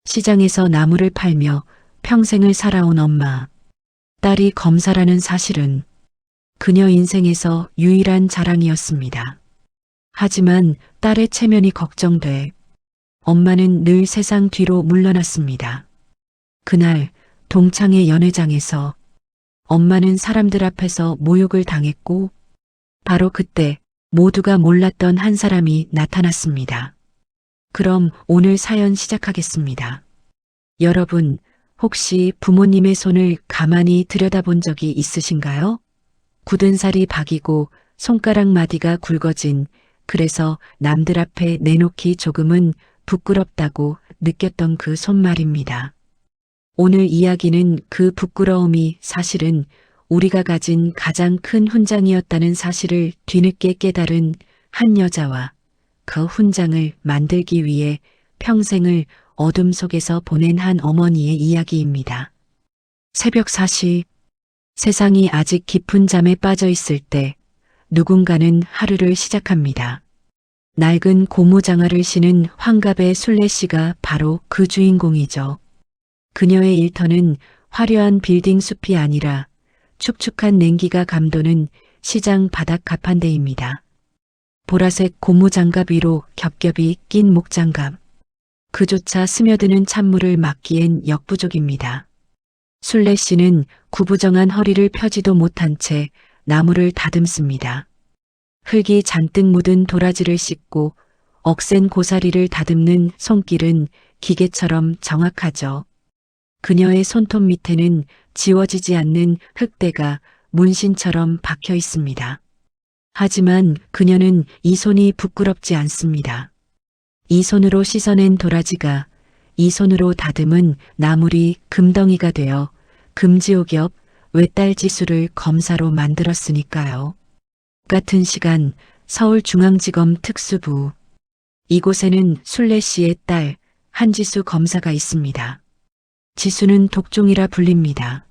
시장에서 나무를 팔며 평생을 살아온 엄마. 딸이 검사라는 사실은 그녀 인생에서 유일한 자랑이었습니다. 하지만 딸의 체면이 걱정돼 엄마는 늘 세상 뒤로 물러났습니다. 그날 동창회 연회장에서 엄마는 사람들 앞에서 모욕을 당했고 바로 그때 모두가 몰랐던 한 사람이 나타났습니다. 그럼 오늘 사연 시작하겠습니다. 여러분, 혹시 부모님의 손을 가만히 들여다본 적이 있으신가요? 굳은 살이 박이고 손가락 마디가 굵어진, 그래서 남들 앞에 내놓기 조금은 부끄럽다고 느꼈던 그 손 말입니다. 오늘 이야기는 그 부끄러움이 사실은 우리가 가진 가장 큰 훈장이었다는 사실을 뒤늦게 깨달은 한 여자와 그 훈장을 만들기 위해 평생을 어둠 속에서 보낸 한 어머니의 이야기입니다. 새벽 4시, 세상이 아직 깊은 잠에 빠져 있을 때 누군가는 하루를 시작합니다. 낡은 고무장화를 신은 환갑의 순례 씨가 바로 그 주인공이죠. 그녀의 일터는 화려한 빌딩 숲이 아니라 축축한 냉기가 감도는 시장 바닥 가판대입니다. 보라색 고무장갑 위로 겹겹이 낀 목장갑. 그조차 스며드는 찬물을 막기엔 역부족입니다. 순례 씨는 구부정한 허리를 펴지도 못한 채 나무를 다듬습니다. 흙이 잔뜩 묻은 도라지를 씻고 억센 고사리를 다듬는 손길은 기계처럼 정확하죠. 그녀의 손톱 밑에는 지워지지 않는 흙대가 문신처럼 박혀 있습니다. 하지만 그녀는 이 손이 부끄럽지 않습니다. 이 손으로 씻어낸 도라지가 이 손으로 다듬은 나물이 금덩이가 되어 금지옥엽 외딸지수를 검사로 만들었으니까요. 같은 시간 서울중앙지검 특수부. 이곳에는 순례 씨의 딸 한지수 검사가 있습니다. 지수는 독종이라 불립니다.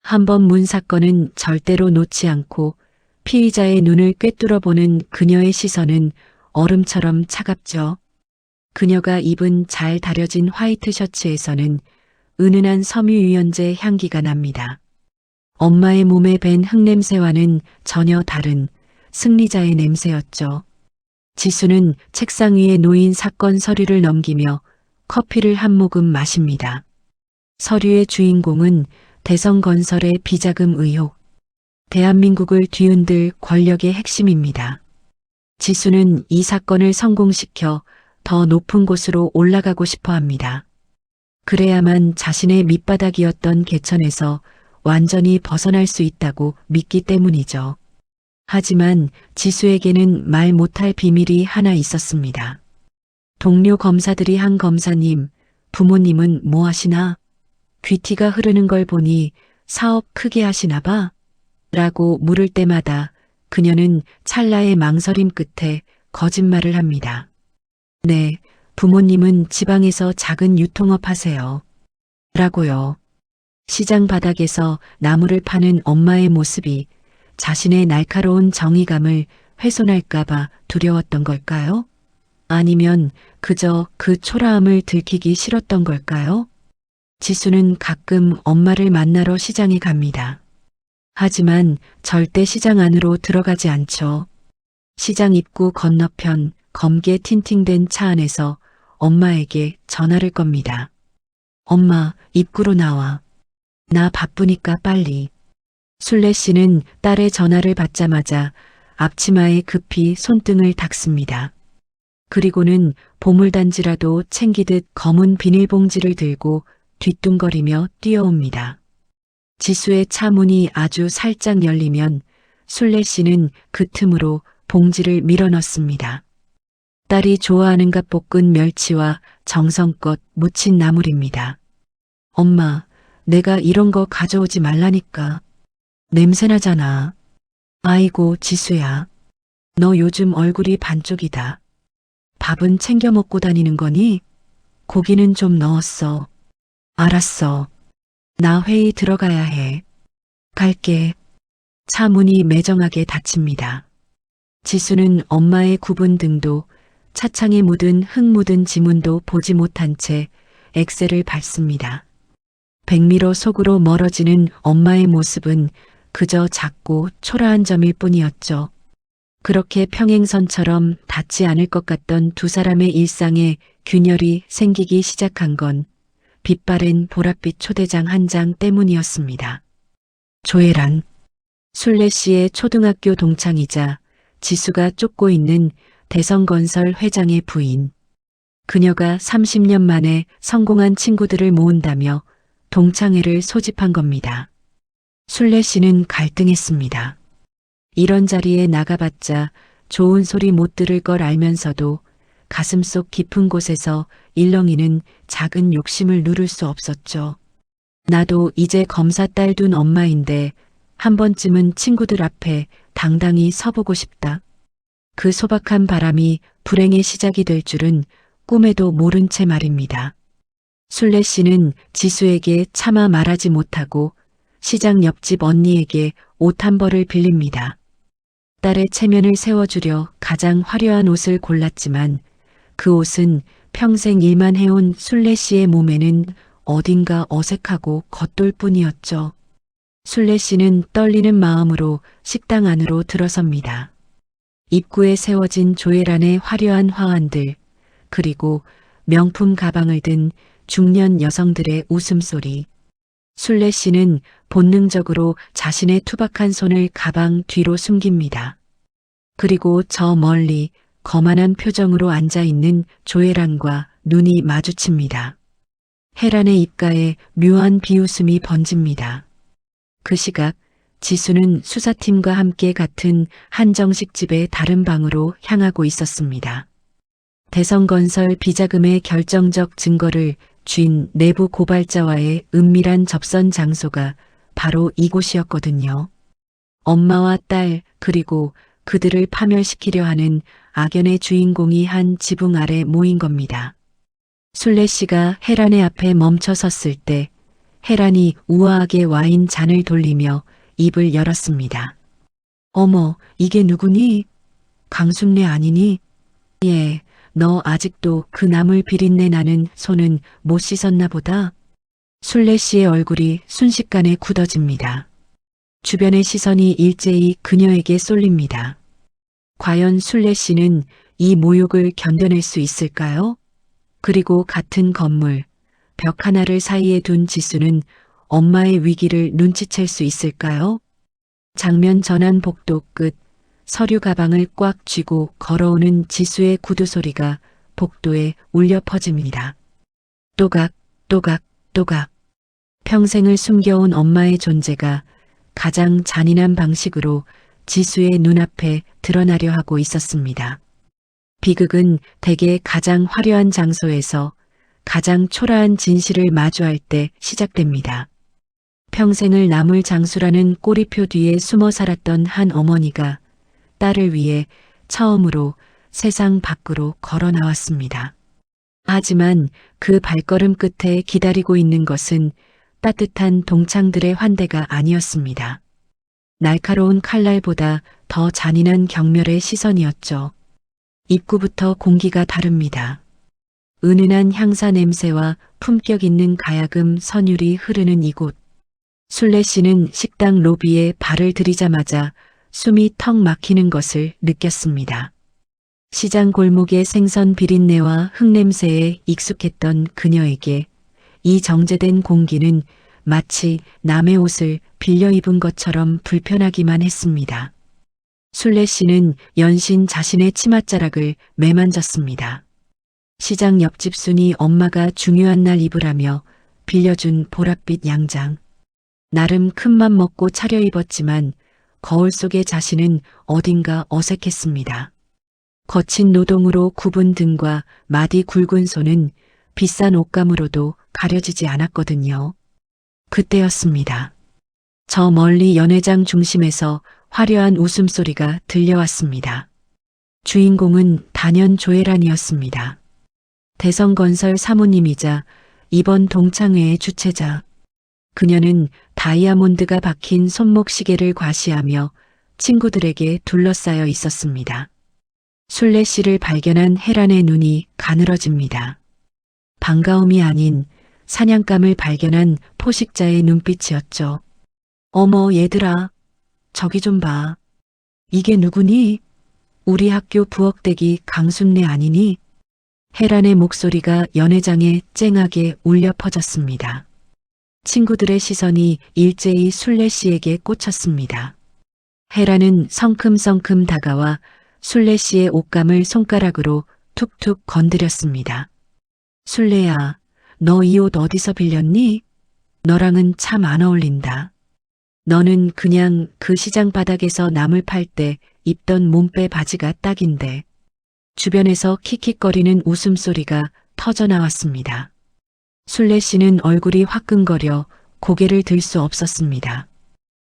한번 문 사건은 절대로 놓지 않고 피의자의 눈을 꿰뚫어보는 그녀의 시선은 얼음처럼 차갑죠. 그녀가 입은 잘 다려진 화이트 셔츠에서는 은은한 섬유유연제 향기가 납니다. 엄마의 몸에 밴 흙냄새와는 전혀 다른 승리자의 냄새였죠. 지수는 책상 위에 놓인 사건 서류를 넘기며 커피를 한 모금 마십니다. 서류의 주인공은 대성건설의 비자금 의혹, 대한민국을 뒤흔들 권력의 핵심입니다. 지수는 이 사건을 성공시켜 더 높은 곳으로 올라가고 싶어 합니다. 그래야만 자신의 밑바닥이었던 개천에서 완전히 벗어날 수 있다고 믿기 때문이죠. 하지만 지수에게는 말 못할 비밀이 하나 있었습니다. 동료 검사들이 한 검사님, 부모님은 뭐 하시나? 귀티가 흐르는 걸 보니 사업 크게 하시나 봐? 라고 물을 때마다 그녀는 찰나의 망설임 끝에 거짓말을 합니다. 네, 부모님은 지방에서 작은 유통업 하세요. 라고요. 시장 바닥에서 나무를 파는 엄마의 모습이 자신의 날카로운 정의감을 훼손할까봐 두려웠던 걸까요? 아니면 그저 그 초라함을 들키기 싫었던 걸까요? 지수는 가끔 엄마를 만나러 시장에 갑니다. 하지만 절대 시장 안으로 들어가지 않죠. 시장 입구 건너편 검게 틴팅된 차 안에서 엄마에게 전화를 겁니다. 엄마, 입구로 나와. 나 바쁘니까 빨리. 순례 씨는 딸의 전화를 받자마자 앞치마에 급히 손등을 닦습니다. 그리고는 보물단지라도 챙기듯 검은 비닐봉지를 들고 뒤뚱거리며 뛰어옵니다. 지수의 차 문이 아주 살짝 열리면 순례 씨는 그 틈으로 봉지를 밀어넣습니다. 딸이 좋아하는가 볶은 멸치와 정성껏 무친 나물입니다. 엄마, 내가 이런 거 가져오지 말라니까. 냄새나잖아. 아이고, 지수야. 너 요즘 얼굴이 반쪽이다. 밥은 챙겨 먹고 다니는 거니? 고기는 좀 넣었어. 알았어. 나 회의 들어가야 해. 갈게. 차 문이 매정하게 닫힙니다. 지수는 엄마의 굽은 등도 차창에 묻은 흙 묻은 지문도 보지 못한 채 엑셀을 밟습니다. 백미러 속으로 멀어지는 엄마의 모습은 그저 작고 초라한 점일 뿐이었죠. 그렇게 평행선처럼 닿지 않을 것 같던 두 사람의 일상에 균열이 생기기 시작한 건 빛바랜 보랏빛 초대장 한 장 때문이었습니다. 조혜란, 순례 씨의 초등학교 동창이자 지수가 쫓고 있는 대성건설 회장의 부인. 그녀가 30년 만에 성공한 친구들을 모은다며 동창회를 소집한 겁니다. 순례 씨는 갈등했습니다. 이런 자리에 나가봤자 좋은 소리 못 들을 걸 알면서도 가슴속 깊은 곳에서 일렁이는 작은 욕심을 누를 수 없었죠. 나도 이제 검사 딸 둔 엄마인데 한 번쯤은 친구들 앞에 당당히 서보고 싶다. 그 소박한 바람이 불행의 시작이 될 줄은 꿈에도 모른 채 말입니다. 순례 씨는 지수에게 차마 말하지 못하고 시장 옆집 언니에게 옷 한 벌을 빌립니다. 딸의 체면을 세워주려 가장 화려한 옷을 골랐지만 그 옷은 평생 일만 해온 순례 씨의 몸에는 어딘가 어색하고 겉돌 뿐이었죠. 순례 씨는 떨리는 마음으로 식당 안으로 들어섭니다. 입구에 세워진 조혜란의 화려한 화환들, 그리고 명품 가방을 든 중년 여성들의 웃음소리. 순례 씨는 본능적으로 자신의 투박한 손을 가방 뒤로 숨깁니다. 그리고 저 멀리 거만한 표정으로 앉아있는 조혜란과 눈이 마주칩니다. 혜란의 입가에 묘한 비웃음이 번집니다. 그 시각 지수는 수사팀과 함께 같은 한정식집의 다른 방으로 향하고 있었습니다. 대성건설 비자금의 결정적 증거를 쥔 내부 고발자와의 은밀한 접선 장소가 바로 이곳이었거든요. 엄마와 딸 그리고 그들을 파멸시키려 하는 악연의 주인공이 한 지붕 아래 모인 겁니다. 순례 씨가 혜란의 앞에 멈춰 섰을 때 혜란이 우아하게 와인 잔을 돌리며 입을 열었습니다. 어머, 이게 누구니? 강순례 아니니? 예, 너 아직도 그 나물 비린내 나는 손은 못 씻었나 보다. 순례 씨의 얼굴이 순식간에 굳어집니다. 주변의 시선이 일제히 그녀에게 쏠립니다. 과연 순례 씨는 이 모욕을 견뎌낼 수 있을까요? 그리고 같은 건물, 벽 하나를 사이에 둔 지수는 엄마의 위기를 눈치챌 수 있을까요? 장면 전환 복도 끝, 서류 가방을 꽉 쥐고 걸어오는 지수의 구두 소리가 복도에 울려 퍼집니다. 또각, 또각, 또각. 평생을 숨겨온 엄마의 존재가 가장 잔인한 방식으로 지수의 눈앞에 드러나려 하고 있었습니다. 비극은 대개 가장 화려한 장소에서 가장 초라한 진실을 마주할 때 시작됩니다. 평생을 나물 장수라는 꼬리표 뒤에 숨어 살았던 한 어머니가 딸을 위해 처음으로 세상 밖으로 걸어 나왔습니다. 하지만 그 발걸음 끝에 기다리고 있는 것은 따뜻한 동창들의 환대가 아니었습니다. 날카로운 칼날보다 더 잔인한 경멸의 시선이었죠. 입구부터 공기가 다릅니다. 은은한 향사 냄새와 품격 있는 가야금 선율이 흐르는 이곳. 순례 씨는 식당 로비에 발을 들이자마자 숨이 턱 막히는 것을 느꼈습니다. 시장 골목의 생선 비린내와 흙냄새에 익숙했던 그녀에게 이 정제된 공기는 마치 남의 옷을 빌려 입은 것처럼 불편하기만 했습니다. 순례 씨는 연신 자신의 치맛자락을 매만졌습니다. 시장 옆집 순이 엄마가 중요한 날 입으라며 빌려준 보랏빛 양장. 나름 큰맘 먹고 차려입었지만 거울 속의 자신은 어딘가 어색했습니다. 거친 노동으로 굽은 등과 마디 굵은 손은 비싼 옷감으로도 가려지지 않았거든요. 그때였습니다. 저 멀리 연회장 중심에서 화려한 웃음소리가 들려왔습니다. 주인공은 단연 조혜란이었습니다. 대성건설 사모님이자 이번 동창회의 주최자. 그녀는 다이아몬드가 박힌 손목 시계를 과시하며 친구들에게 둘러싸여 있었습니다. 순례 씨를 발견한 혜란의 눈이 가늘어집니다. 반가움이 아닌 사냥감을 발견한 포식자의 눈빛이었죠. 어머, 얘들아, 저기 좀 봐. 이게 누구니? 우리 학교 부엌대기 강순례 아니니? 혜란의 목소리가 연회장에 쨍하게 울려 퍼졌습니다. 친구들의 시선이 일제히 순례 씨에게 꽂혔습니다. 혜란은 성큼성큼 다가와 순례 씨의 옷감을 손가락으로 툭툭 건드렸습니다. 순례야, 너 이 옷 어디서 빌렸니? 너랑은 참 안 어울린다. 너는 그냥 그 시장 바닥에서 나물 팔 때 입던 몸빼 바지가 딱인데. 주변에서 킥킥거리는 웃음소리가 터져나왔습니다. 순례 씨는 얼굴이 화끈거려 고개를 들 수 없었습니다.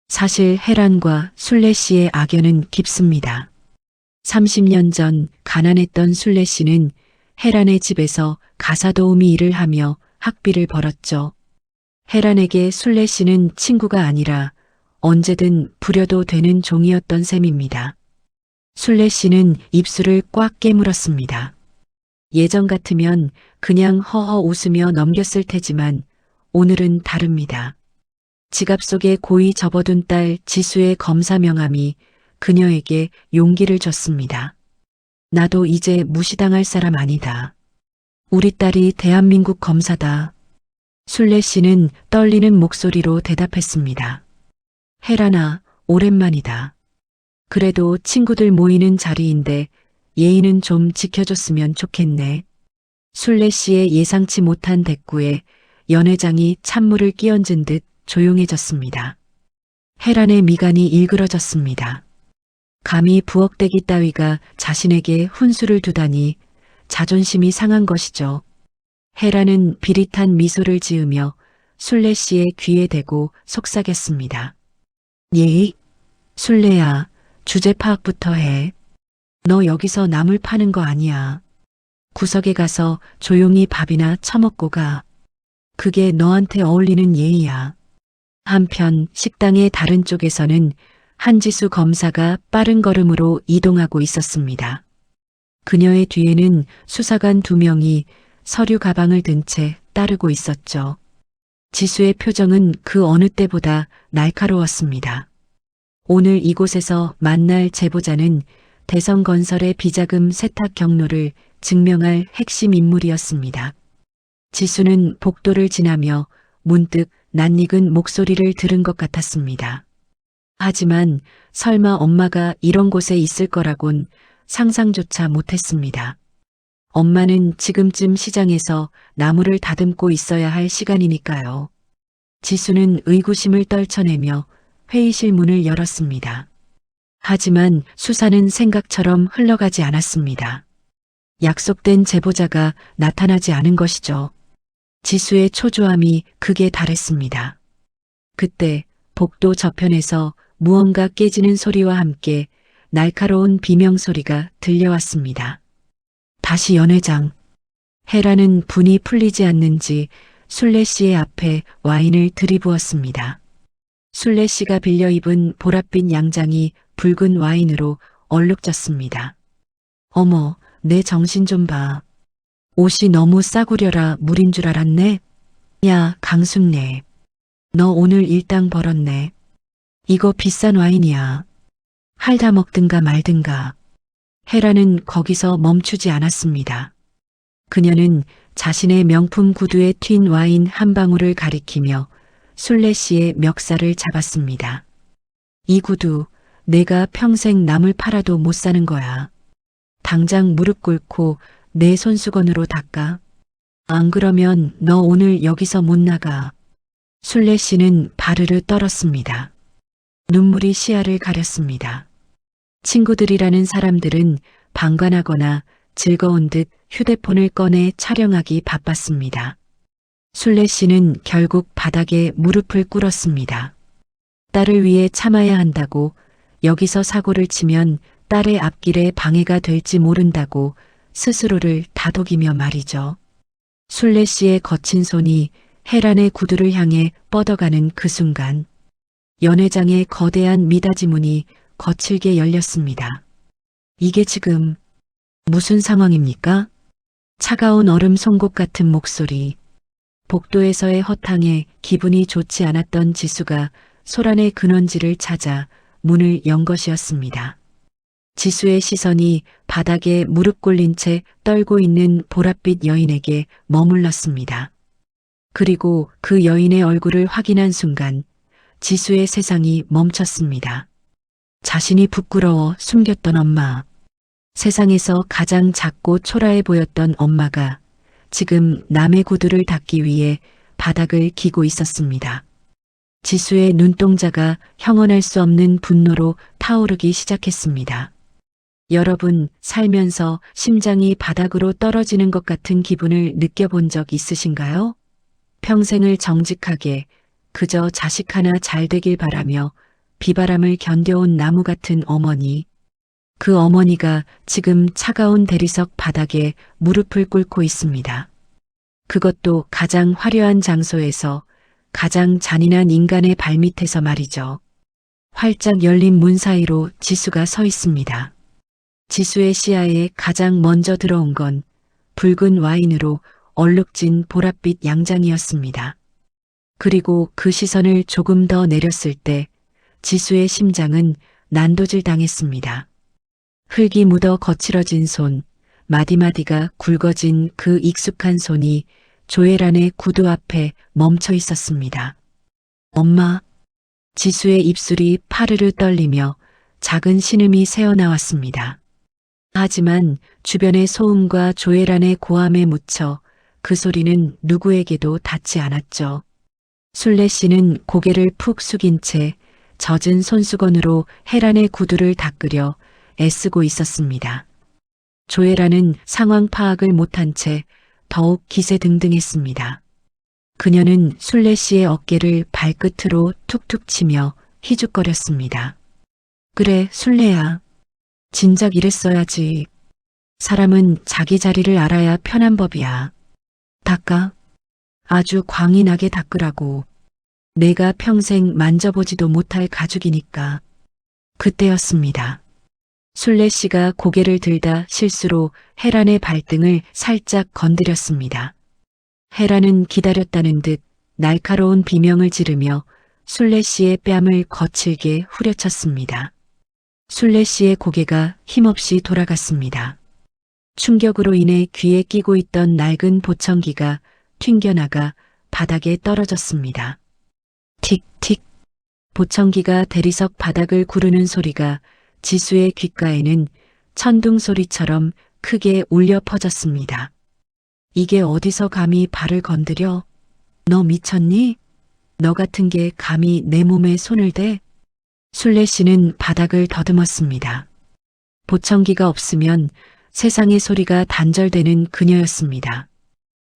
사실 혜란과 순례 씨의 악연은 깊습니다. 30년 전 가난했던 순례 씨는 혜란의 집에서 가사도우미 일을 하며 학비를 벌었죠. 혜란에게 순례 씨는 친구가 아니라 언제든 부려도 되는 종이었던 셈입니다. 순례 씨는 입술을 꽉 깨물었습니다. 예전 같으면 그냥 허허 웃으며 넘겼을 테지만 오늘은 다릅니다. 지갑 속에 고이 접어둔 딸 지수의 검사 명함이 그녀에게 용기를 줬습니다. 나도 이제 무시당할 사람 아니다. 우리 딸이 대한민국 검사다. 순례 씨는 떨리는 목소리로 대답했습니다. 혜란아, 오랜만이다. 그래도 친구들 모이는 자리인데 예의는 좀 지켜줬으면 좋겠네. 순례 씨의 예상치 못한 대꾸에 연회장이 찬물을 끼얹은 듯 조용해졌습니다. 혜란의 미간이 일그러졌습니다. 감히 부엌대기 따위가 자신에게 훈수를 두다니 자존심이 상한 것이죠. 혜란은 비릿한 미소를 지으며 순례 씨의 귀에 대고 속삭였습니다. 예의? 순례야, 주제 파악부터 해. 너 여기서 나물 파는 거 아니야. 구석에 가서 조용히 밥이나 처먹고 가. 그게 너한테 어울리는 예의야. 한편 식당의 다른 쪽에서는 한지수 검사가 빠른 걸음으로 이동하고 있었습니다. 그녀의 뒤에는 수사관 2명이 서류 가방을 든 채 따르고 있었죠. 지수의 표정은 그 어느 때보다 날카로웠습니다. 오늘 이곳에서 만날 제보자는 대성건설의 비자금 세탁 경로를 증명할 핵심 인물이었습니다. 지수는 복도를 지나며 문득 낯익은 목소리를 들은 것 같았습니다. 하지만 설마 엄마가 이런 곳에 있을 거라곤 상상조차 못했습니다. 엄마는 지금쯤 시장에서 나무를 다듬고 있어야 할 시간이니까요. 지수는 의구심을 떨쳐내며 회의실 문을 열었습니다. 하지만 수사는 생각처럼 흘러가지 않았습니다. 약속된 제보자가 나타나지 않은 것이죠. 지수의 초조함이 극에 달했습니다. 그때 복도 저편에서 무언가 깨지는 소리와 함께 날카로운 비명소리가 들려왔습니다. 다시 연회장. 혜란은 분이 풀리지 않는지 순례 씨의 앞에 와인을 들이부었습니다. 순례 씨가 빌려 입은 보랏빛 양장이 붉은 와인으로 얼룩졌습니다. 어머, 내 정신 좀 봐. 옷이 너무 싸구려라 물인 줄 알았네. 야, 강순례. 너 오늘 일당 벌었네. 이거 비싼 와인이야. 핥아 먹든가 말든가. 혜란은 거기서 멈추지 않았습니다. 그녀는 자신의 명품 구두에 튄 와인 한 방울을 가리키며 순례 씨의 멱살을 잡았습니다. 이 구두 내가 평생 남을 팔아도 못 사는 거야. 당장 무릎 꿇고 내 손수건으로 닦아. 안 그러면 너 오늘 여기서 못 나가. 순례 씨는 바르르 떨었습니다. 눈물이 시야를 가렸습니다. 친구들이라는 사람들은 방관하거나 즐거운 듯 휴대폰을 꺼내 촬영하기 바빴습니다. 순례 씨는 결국 바닥에 무릎을 꿇었습니다. 딸을 위해 참아야 한다고, 여기서 사고를 치면 딸의 앞길에 방해가 될지 모른다고 스스로를 다독이며 말이죠. 순례 씨의 거친 손이 혜란의 구두를 향해 뻗어가는 그 순간 연회장의 거대한 미닫이 문이 거칠게 열렸습니다. 이게 지금 무슨 상황입니까? 차가운 얼음 송곳 같은 목소리. 복도에서의 허탕에 기분이 좋지 않았던 지수가 소란의 근원지를 찾아 문을 연 것이었습니다. 지수의 시선이 바닥에 무릎 꿇린 채 떨고 있는 보랏빛 여인에게 머물렀습니다. 그리고 그 여인의 얼굴을 확인한 순간 지수의 세상이 멈췄습니다. 자신이 부끄러워 숨겼던 엄마. 세상에서 가장 작고 초라해 보였던 엄마가 지금 남의 구두를 닦기 위해 바닥을 기고 있었습니다. 지수의 눈동자가 형언할 수 없는 분노로 타오르기 시작했습니다. 여러분, 살면서 심장이 바닥으로 떨어지는 것 같은 기분을 느껴본 적 있으신가요? 평생을 정직하게 그저 자식 하나 잘 되길 바라며 비바람을 견뎌온 나무 같은 어머니. 그 어머니가 지금 차가운 대리석 바닥에 무릎을 꿇고 있습니다. 그것도 가장 화려한 장소에서 가장 잔인한 인간의 발밑에서 말이죠. 활짝 열린 문 사이로 지수가 서 있습니다. 지수의 시야에 가장 먼저 들어온 건 붉은 와인으로 얼룩진 보랏빛 양장이었습니다. 그리고 그 시선을 조금 더 내렸을 때 지수의 심장은 난도질 당했습니다. 흙이 묻어 거칠어진 손, 마디마디가 굵어진 그 익숙한 손이 조애란의 구두 앞에 멈춰 있었습니다. 엄마. 지수의 입술이 파르르 떨리며 작은 신음이 새어나왔습니다. 하지만 주변의 소음과 조애란의 고함에 묻혀 그 소리는 누구에게도 닿지 않았죠. 순례 씨는 고개를 푹 숙인 채 젖은 손수건으로 헤란의 구두를 닦으려 애쓰고 있었습니다. 조애란은 상황 파악을 못한 채 더욱 기세등등했습니다. 그녀는 순례 씨의 어깨를 발끝으로 툭툭 치며 희죽거렸습니다. 그래, 순례야. 진작 이랬어야지. 사람은 자기 자리를 알아야 편한 법이야. 닦아. 아주 광이 나게 닦으라고. 내가 평생 만져보지도 못할 가죽이니까. 그때였습니다. 순례 씨가 고개를 들다 실수로 헤란의 발등을 살짝 건드렸습니다. 헤란은 기다렸다는 듯 날카로운 비명을 지르며 순례 씨의 뺨을 거칠게 후려쳤습니다. 순례 씨의 고개가 힘없이 돌아갔습니다. 충격으로 인해 귀에 끼고 있던 낡은 보청기가 튕겨나가 바닥에 떨어졌습니다. 틱틱. 보청기가 대리석 바닥을 구르는 소리가 지수의 귓가에는 천둥 소리처럼 크게 울려 퍼졌습니다. 이게 어디서 감히 발을 건드려? 너 미쳤니? 너 같은 게 감히 내 몸에 손을 대? 순례 씨는 바닥을 더듬었습니다. 보청기가 없으면 세상의 소리가 단절되는 그녀였습니다.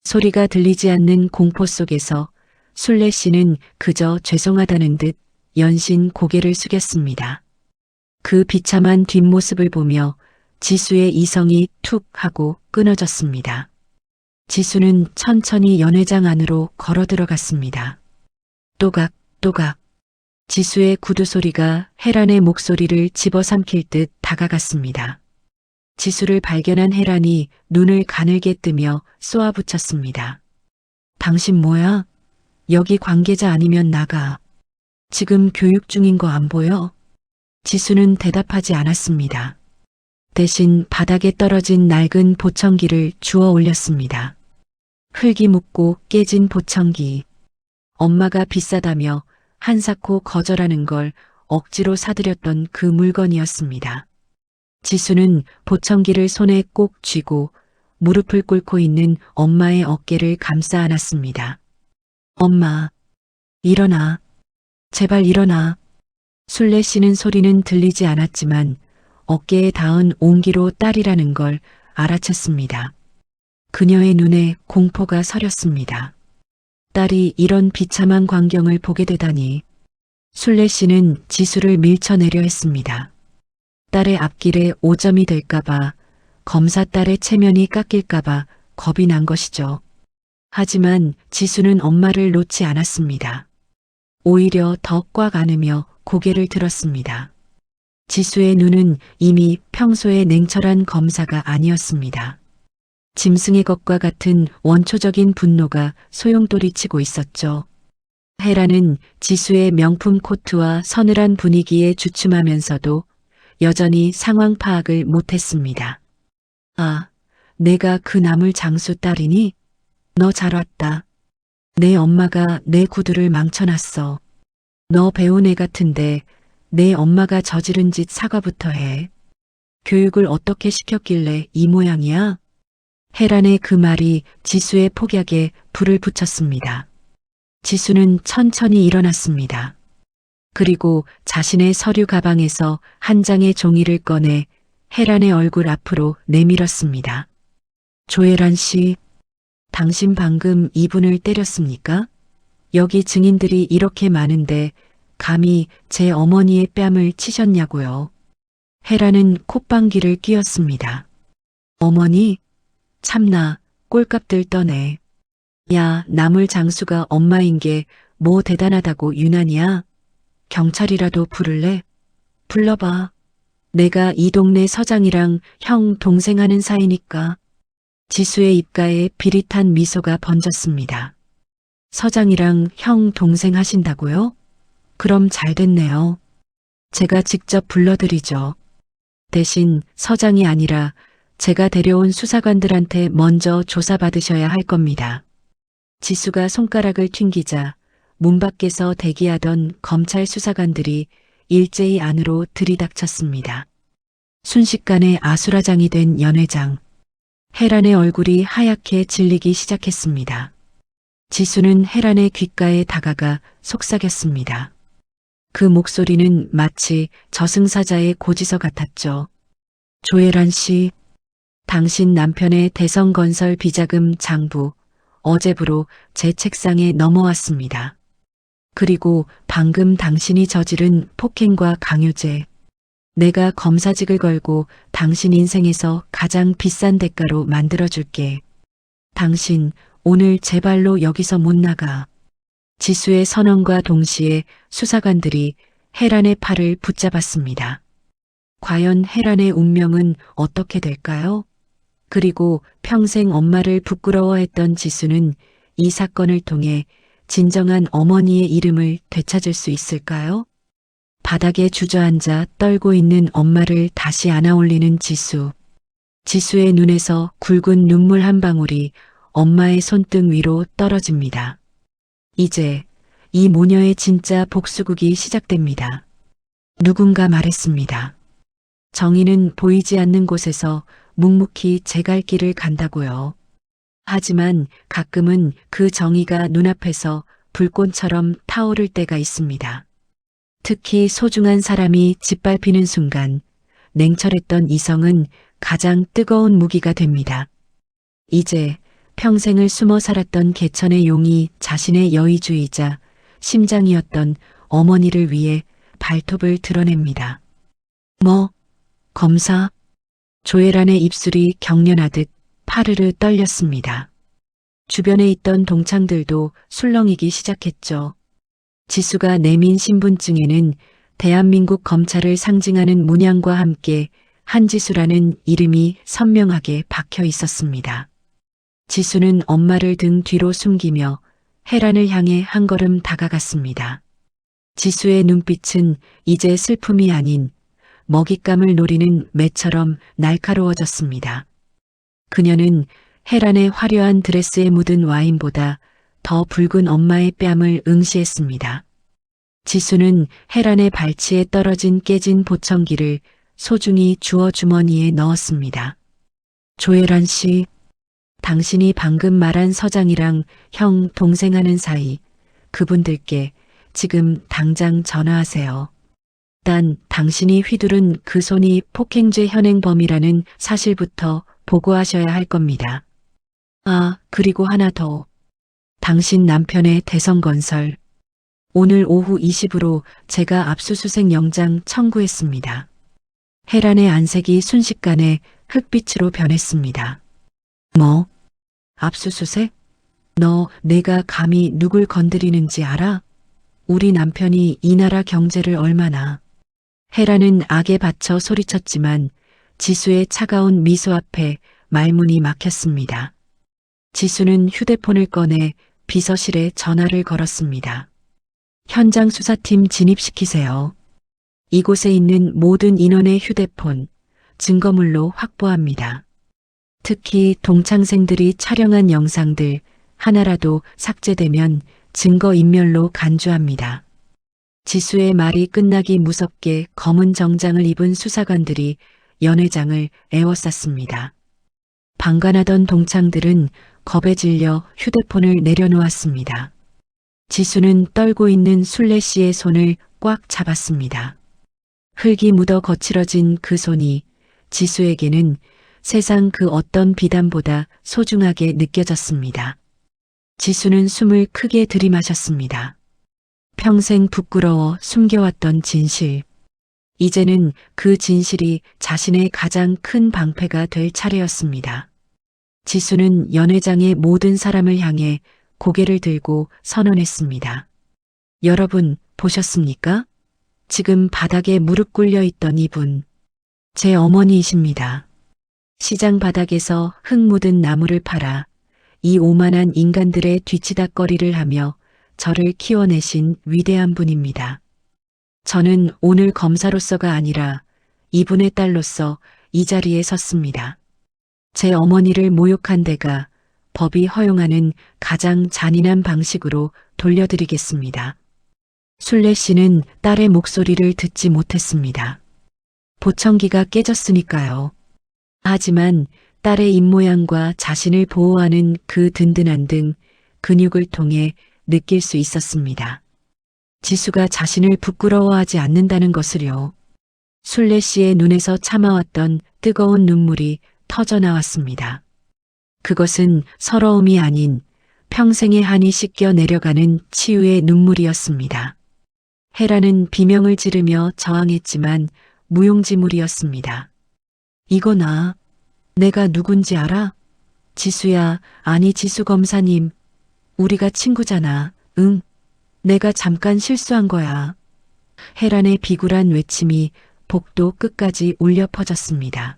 소리가 들리지 않는 공포 속에서 순례 씨는 그저 죄송하다는 듯 연신 고개를 숙였습니다. 그 비참한 뒷모습을 보며 지수의 이성이 툭 하고 끊어졌습니다. 지수는 천천히 연회장 안으로 걸어 들어갔습니다. 또각, 또각. 지수의 구두 소리가 헤란의 목소리를 집어삼킬 듯 다가갔습니다. 지수를 발견한 헤란이 눈을 가늘게 뜨며 쏘아붙였습니다. 당신 뭐야? 여기 관계자 아니면 나가. 지금 교육 중인 거 안 보여? 지수는 대답하지 않았습니다. 대신 바닥에 떨어진 낡은 보청기를 주워 올렸습니다. 흙이 묻고 깨진 보청기. 엄마가 비싸다며 한사코 거절하는 걸 억지로 사들였던 그 물건이었습니다. 지수는 보청기를 손에 꼭 쥐고 무릎을 꿇고 있는 엄마의 어깨를 감싸 안았습니다. 엄마, 일어나. 제발 일어나. 순례 씨는 소리는 들리지 않았지만 어깨에 닿은 온기로 딸이라는 걸 알아챘습니다. 그녀의 눈에 공포가 서렸습니다. 딸이 이런 비참한 광경을 보게 되다니. 순례 씨는 지수를 밀쳐내려 했습니다. 딸의 앞길에 오점이 될까봐, 검사 딸의 체면이 깎일까봐 겁이 난 것이죠. 하지만 지수는 엄마를 놓지 않았습니다. 오히려 더 꽉 안으며 고개를 들었습니다. 지수의 눈은 이미 평소의 냉철한 검사가 아니었습니다. 짐승의 것과 같은 원초적인 분노가 소용돌이치고 있었죠. 헤라는 지수의 명품 코트와 서늘한 분위기에 주춤하면서도 여전히 상황 파악을 못했습니다. 아, 내가 그 나물 장수 딸이니? 너 잘 왔다. 내 엄마가 내 구두를 망쳐놨어. 너 배운 애 같은데 내 엄마가 저지른 짓 사과부터 해. 교육을 어떻게 시켰길래 이 모양이야? 헤란의 그 말이 지수의 폭약에 불을 붙였습니다. 지수는 천천히 일어났습니다. 그리고 자신의 서류 가방에서 한 장의 종이를 꺼내 헤란의 얼굴 앞으로 내밀었습니다. 조혜란 씨, 당신 방금 이분을 때렸습니까? 여기 증인들이 이렇게 많은데 감히 제 어머니의 뺨을 치셨냐고요. 헤라는 콧방귀를 뀌었습니다. 어머니? 참나, 꼴값들 떠네. 야, 나물 장수가 엄마인 게 뭐 대단하다고 유난이야? 경찰이라도 부를래? 불러봐. 내가 이 동네 서장이랑 형 동생 하는 사이니까. 지수의 입가에 비릿한 미소가 번졌습니다. 서장이랑 형 동생 하신다고요? 그럼 잘 됐네요. 제가 직접 불러드리죠. 대신 서장이 아니라 제가 데려온 수사관들한테 먼저 조사받으셔야 할 겁니다. 지수가 손가락을 튕기자 문 밖에서 대기하던 검찰 수사관들이 일제히 안으로 들이닥쳤습니다. 순식간에 아수라장이 된 연회장. 헤란의 얼굴이 하얗게 질리기 시작했습니다. 지수는 헤란의 귓가에 다가가 속삭였습니다. 그 목소리는 마치 저승사자의 고지서 같았죠. 조혜란 씨, 당신 남편의 대성건설 비자금 장부, 어제부로 제 책상에 넘어왔습니다. 그리고 방금 당신이 저지른 폭행과 강요죄. 내가 검사직을 걸고 당신 인생에서 가장 비싼 대가로 만들어줄게. 당신 오늘 제 발로 여기서 못 나가. 지수의 선언과 동시에 수사관들이 헤란의 팔을 붙잡았습니다. 과연 헤란의 운명은 어떻게 될까요? 그리고 평생 엄마를 부끄러워했던 지수는 이 사건을 통해 진정한 어머니의 이름을 되찾을 수 있을까요? 바닥에 주저앉아 떨고 있는 엄마를 다시 안아올리는 지수. 지수의 눈에서 굵은 눈물 한 방울이 엄마의 손등 위로 떨어집니다. 이제 이 모녀의 진짜 복수극이 시작됩니다. 누군가 말했습니다. 정의는 보이지 않는 곳에서 묵묵히 제 갈 길을 간다고요. 하지만 가끔은 그 정의가 눈앞에서 불꽃처럼 타오를 때가 있습니다. 특히 소중한 사람이 짓밟히는 순간 냉철했던 이성은 가장 뜨거운 무기가 됩니다. 이제 평생을 숨어 살았던 개천의 용이 자신의 여의주이자 심장이었던 어머니를 위해 발톱을 드러냅니다. 뭐? 검사? 조혜란의 입술이 경련하듯 파르르 떨렸습니다. 주변에 있던 동창들도 술렁이기 시작했죠. 지수가 내민 신분증에는 대한민국 검찰을 상징하는 문양과 함께 한지수라는 이름이 선명하게 박혀 있었습니다. 지수는 엄마를 등 뒤로 숨기며 헤란을 향해 한 걸음 다가갔습니다. 지수의 눈빛은 이제 슬픔이 아닌 먹잇감을 노리는 매처럼 날카로워졌습니다. 그녀는 헤란의 화려한 드레스에 묻은 와인보다 더 붉은 엄마의 뺨을 응시했습니다. 지수는 헤란의 발치에 떨어진 깨진 보청기를 소중히 주워 주머니에 넣었습니다. 조혜란 씨, 당신이 방금 말한 서장이랑 형 동생 하는 사이 그분들께 지금 당장 전화하세요. 단 당신이 휘두른 그 손이 폭행죄 현행범이라는 사실부터 보고하셔야 할 겁니다. 아, 그리고 하나 더. 당신 남편의 대성건설. 오늘 오후 20으로 제가 압수수색 영장 청구했습니다. 헤란의 안색이 순식간에 흑빛으로 변했습니다. 뭐? 압수수색? 너 내가 감히 누굴 건드리는지 알아? 우리 남편이 이 나라 경제를 얼마나. 헤란은 악에 받쳐 소리쳤지만 지수의 차가운 미소 앞에 말문이 막혔습니다. 지수는 휴대폰을 꺼내 비서실에 전화를 걸었습니다. 현장 수사팀 진입시키세요. 이곳에 있는 모든 인원의 휴대폰, 증거물로 확보합니다. 특히 동창생들이 촬영한 영상들 하나라도 삭제되면 증거인멸로 간주합니다. 지수의 말이 끝나기 무섭게 검은 정장을 입은 수사관들이 연회장을 에워쌌습니다. 방관하던 동창들은 겁에 질려 휴대폰을 내려놓았습니다. 지수는 떨고 있는 순례 씨의 손을 꽉 잡았습니다. 흙이 묻어 거칠어진 그 손이 지수에게는 세상 그 어떤 비단보다 소중하게 느껴졌습니다. 지수는 숨을 크게 들이마셨습니다. 평생 부끄러워 숨겨왔던 진실. 이제는 그 진실이 자신의 가장 큰 방패가 될 차례였습니다. 지수는 연회장의 모든 사람을 향해 고개를 들고 선언했습니다. 여러분, 보셨습니까? 지금 바닥에 무릎 꿇려 있던 이분. 제 어머니이십니다. 시장 바닥에서 흙 묻은 나무를 팔아 이 오만한 인간들의 뒤치다꺼리를 하며 저를 키워내신 위대한 분입니다. 저는 오늘 검사로서가 아니라 이분의 딸로서 이 자리에 섰습니다. 제 어머니를 모욕한 데가 법이 허용하는 가장 잔인한 방식으로 돌려드리겠습니다. 순례 씨는 딸의 목소리를 듣지 못했습니다. 보청기가 깨졌으니까요. 하지만 딸의 입모양과 자신을 보호하는 그 든든한 등 근육을 통해 느낄 수 있었습니다. 지수가 자신을 부끄러워하지 않는다는 것을요. 순례 씨의 눈에서 참아왔던 뜨거운 눈물이 터져 나왔습니다. 그것은 서러움이 아닌 평생의 한이 씻겨 내려가는 치유의 눈물이었습니다. 헤라는 비명을 지르며 저항했지만 무용지물이었습니다. 이거나 내가 누군지 알아? 지수야, 아니 지수 검사님. 우리가 친구잖아. 응. 내가 잠깐 실수한 거야. 헤란의 비굴한 외침이 복도 끝까지 울려 퍼졌습니다.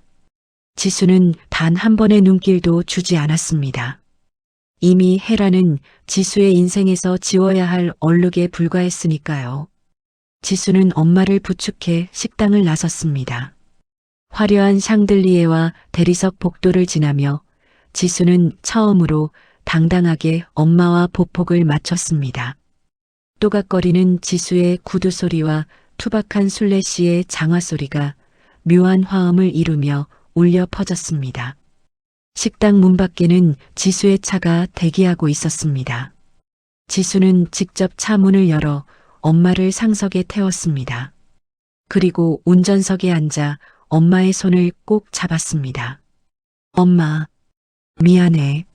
지수는 단 한 번의 눈길도 주지 않았습니다. 이미 헤란은 지수의 인생에서 지워야 할 얼룩에 불과했으니까요. 지수는 엄마를 부축해 식당을 나섰습니다. 화려한 샹들리에와 대리석 복도를 지나며 지수는 처음으로 당당하게 엄마와 보폭을 마쳤습니다. 또각거리는 지수의 구두 소리와 투박한 순례 씨의 장화 소리가 묘한 화음을 이루며 울려 퍼졌습니다. 식당 문 밖에는 지수의 차가 대기하고 있었습니다. 지수는 직접 차 문을 열어 엄마를 상석에 태웠습니다. 그리고 운전석에 앉아 엄마의 손을 꼭 잡았습니다. 엄마, 미안해.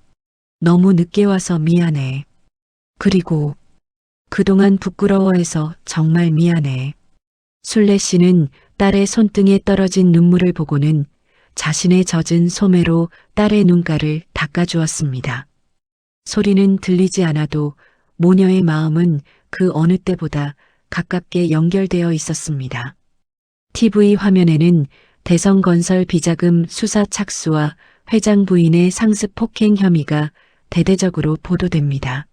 너무 늦게 와서 미안해. 그리고 그동안 부끄러워해서 정말 미안해. 순례 씨는 딸의 손등에 떨어진 눈물을 보고는 자신의 젖은 소매로 딸의 눈가를 닦아주었습니다. 소리는 들리지 않아도 모녀의 마음은 그 어느 때보다 가깝게 연결되어 있었습니다. TV 화면에는 대성건설 비자금 수사 착수와 회장 부인의 상습 폭행 혐의가 대대적으로 보도됩니다.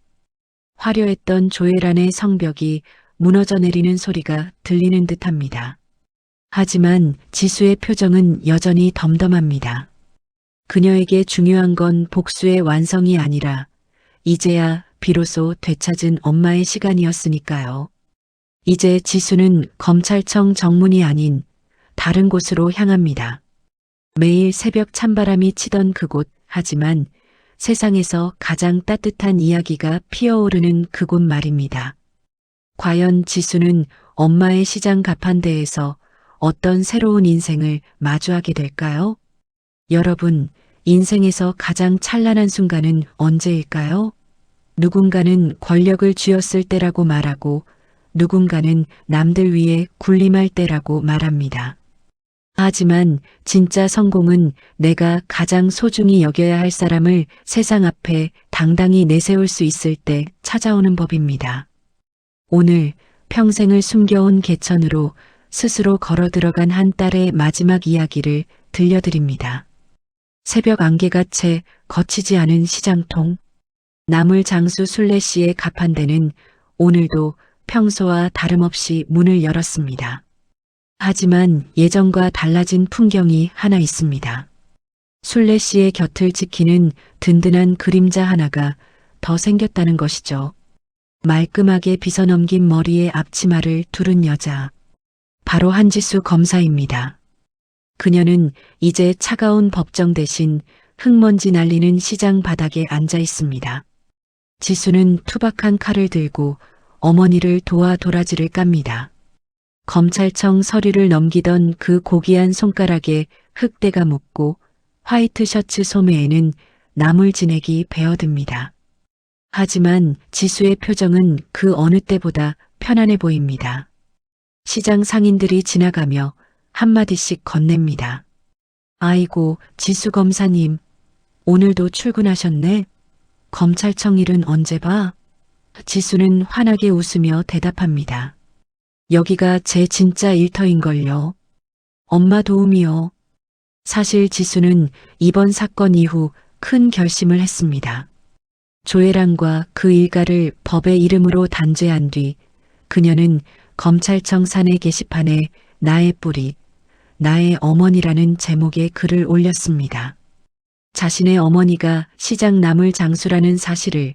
화려했던 조혜란의 성벽이 무너져 내리는 소리가 들리는 듯합니다. 하지만 지수의 표정은 여전히 덤덤합니다. 그녀에게 중요한 건 복수의 완성이 아니라 이제야 비로소 되찾은 엄마의 시간이었으니까요. 이제 지수는 검찰청 정문이 아닌 다른 곳으로 향합니다. 매일 새벽 찬바람이 치던 그곳, 하지만 세상에서 가장 따뜻한 이야기가 피어오르는 그곳 말입니다. 과연 지수는 엄마의 시장 가판대에서 어떤 새로운 인생을 마주하게 될까요? 여러분, 인생에서 가장 찬란한 순간은 언제일까요? 누군가는 권력을 쥐었을 때라고 말하고 누군가는 남들 위해 군림할 때라고 말합니다. 하지만 진짜 성공은 내가 가장 소중히 여겨야 할 사람을 세상 앞에 당당히 내세울 수 있을 때 찾아오는 법입니다. 오늘 평생을 숨겨온 개천으로 스스로 걸어 들어간 한 딸의 마지막 이야기를 들려드립니다. 새벽 안개가 채 거치지 않은 시장통. 나물 장수 순례 씨의 가판대는 오늘도 평소와 다름없이 문을 열었습니다. 하지만 예전과 달라진 풍경이 하나 있습니다. 순례 씨의 곁을 지키는 든든한 그림자 하나가 더 생겼다는 것이죠. 말끔하게 빗어넘긴 머리에 앞치마를 두른 여자. 바로 한지수 검사입니다. 그녀는 이제 차가운 법정 대신 흙먼지 날리는 시장 바닥에 앉아 있습니다. 지수는 투박한 칼을 들고 어머니를 도와 도라지를 깝니다. 검찰청 서류를 넘기던 그 고귀한 손가락에 흙대가 묻고 화이트 셔츠 소매에는 나물 진액이 배어듭니다. 하지만 지수의 표정은 그 어느 때보다 편안해 보입니다. 시장 상인들이 지나가며 한마디씩 건넵니다. 아이고, 지수 검사님, 오늘도 출근하셨네? 검찰청 일은 언제 봐? 지수는 환하게 웃으며 대답합니다. 여기가 제 진짜 일터인걸요. 엄마 도움이요. 사실 지수는 이번 사건 이후 큰 결심을 했습니다. 조혜란과 그 일가를 법의 이름으로 단죄한 뒤 그녀는 검찰청 사내 게시판에 나의 뿌리, 나의 어머니라는 제목의 글을 올렸습니다. 자신의 어머니가 시장 나물 장수라는 사실을,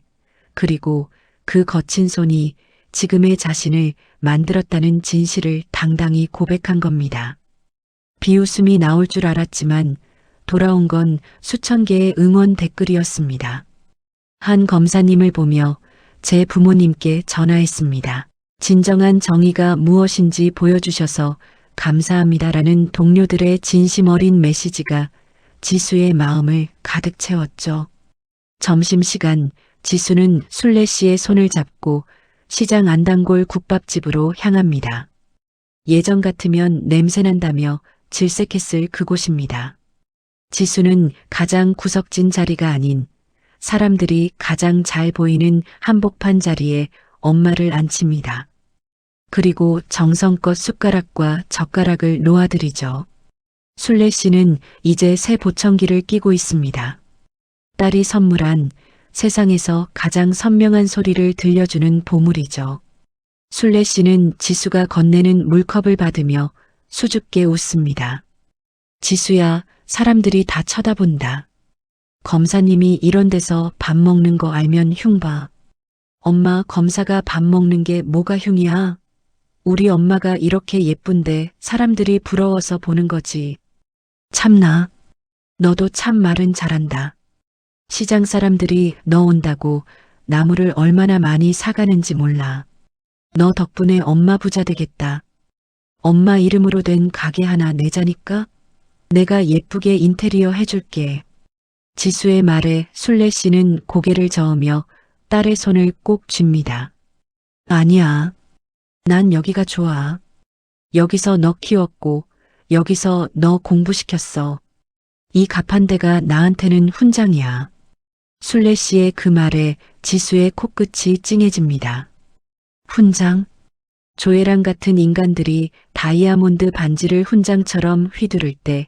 그리고 그 거친 손이 지금의 자신을 만들었다는 진실을 당당히 고백한 겁니다. 비웃음이 나올 줄 알았지만 돌아온 건 수천 개의 응원 댓글이었습니다. 한 검사님을 보며 제 부모님께 전화했습니다. 진정한 정의가 무엇인지 보여주셔서 감사합니다라는 동료들의 진심 어린 메시지가 지수의 마음을 가득 채웠죠. 점심시간 지수는 순례 씨의 손을 잡고 시장 안단골 국밥집으로 향합니다. 예전 같으면 냄새난다며 질색했을 그곳입니다. 지수는 가장 구석진 자리가 아닌 사람들이 가장 잘 보이는 한복판 자리에 엄마를 앉힙니다. 그리고 정성껏 숟가락과 젓가락을 놓아드리죠. 순례 씨는 이제 새 보청기를 끼고 있습니다. 딸이 선물한 세상에서 가장 선명한 소리를 들려주는 보물이죠. 순례 씨는 지수가 건네는 물컵을 받으며 수줍게 웃습니다. 지수야, 사람들이 다 쳐다본다. 검사님이 이런 데서 밥 먹는 거 알면 흉봐. 엄마, 검사가 밥 먹는 게 뭐가 흉이야? 우리 엄마가 이렇게 예쁜데 사람들이 부러워서 보는 거지. 참나, 너도 참 말은 잘한다. 시장 사람들이 너 온다고 나무를 얼마나 많이 사가는지 몰라. 너 덕분에 엄마 부자 되겠다. 엄마 이름으로 된 가게 하나 내자니까? 내가 예쁘게 인테리어 해줄게. 지수의 말에 순례 씨는 고개를 저으며 딸의 손을 꼭 쥡니다. 아니야. 난 여기가 좋아. 여기서 너 키웠고 여기서 너 공부시켰어. 이 가판대가 나한테는 훈장이야. 순례 씨의 그 말에 지수의 코끝이 찡해집니다. 훈장? 조혜란 같은 인간들이 다이아몬드 반지를 훈장처럼 휘두를 때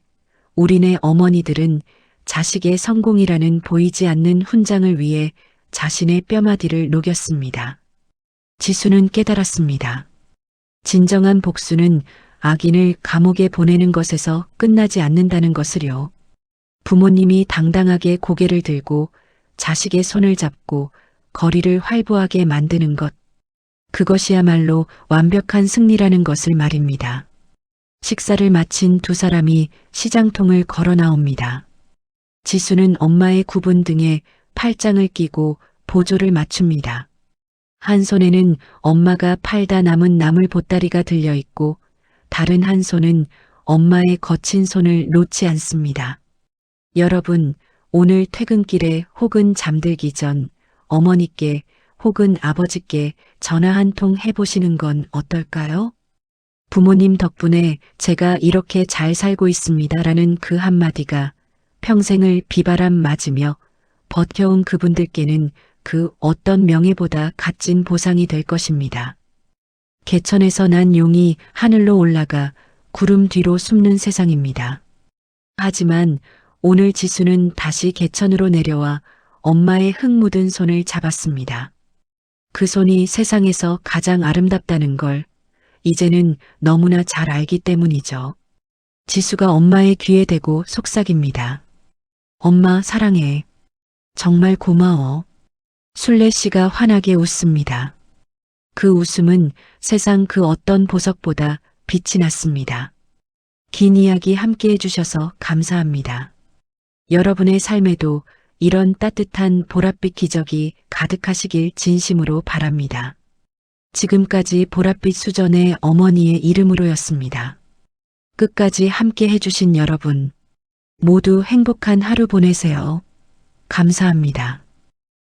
우리네 어머니들은 자식의 성공이라는 보이지 않는 훈장을 위해 자신의 뼈마디를 녹였습니다. 지수는 깨달았습니다. 진정한 복수는 악인을 감옥에 보내는 것에서 끝나지 않는다는 것을요. 부모님이 당당하게 고개를 들고 자식의 손을 잡고 거리를 활보하게 만드는 것. 그것이야말로 완벽한 승리라는 것을 말입니다. 식사를 마친 두 사람이 시장통을 걸어 나옵니다. 지수는 엄마의 굽은 등에 팔짱을 끼고 보조를 맞춥니다. 한 손에는 엄마가 팔다 남은 나물 보따리가 들려있고 다른 한 손은 엄마의 거친 손을 놓지 않습니다. 여러분, 오늘 퇴근길에 혹은 잠들기 전 어머니께 혹은 아버지께 전화 한 통 해보시는 건 어떨까요? 부모님 덕분에 제가 이렇게 잘 살고 있습니다라는 그 한마디가 평생을 비바람 맞으며 버텨온 그분들께는 그 어떤 명예보다 값진 보상이 될 것입니다. 개천에서 난 용이 하늘로 올라가 구름 뒤로 숨는 세상입니다. 하지만 오늘 지수는 다시 개천으로 내려와 엄마의 흙 묻은 손을 잡았습니다. 그 손이 세상에서 가장 아름답다는 걸 이제는 너무나 잘 알기 때문이죠. 지수가 엄마의 귀에 대고 속삭입니다. 엄마 사랑해. 정말 고마워. 순례 씨가 환하게 웃습니다. 그 웃음은 세상 그 어떤 보석보다 빛이 났습니다. 긴 이야기 함께 해주셔서 감사합니다. 여러분의 삶에도 이런 따뜻한 보랏빛 기적이 가득하시길 진심으로 바랍니다. 지금까지 보랏빛 수전의 어머니의 이름으로였습니다. 끝까지 함께 해주신 여러분, 모두 행복한 하루 보내세요. 감사합니다.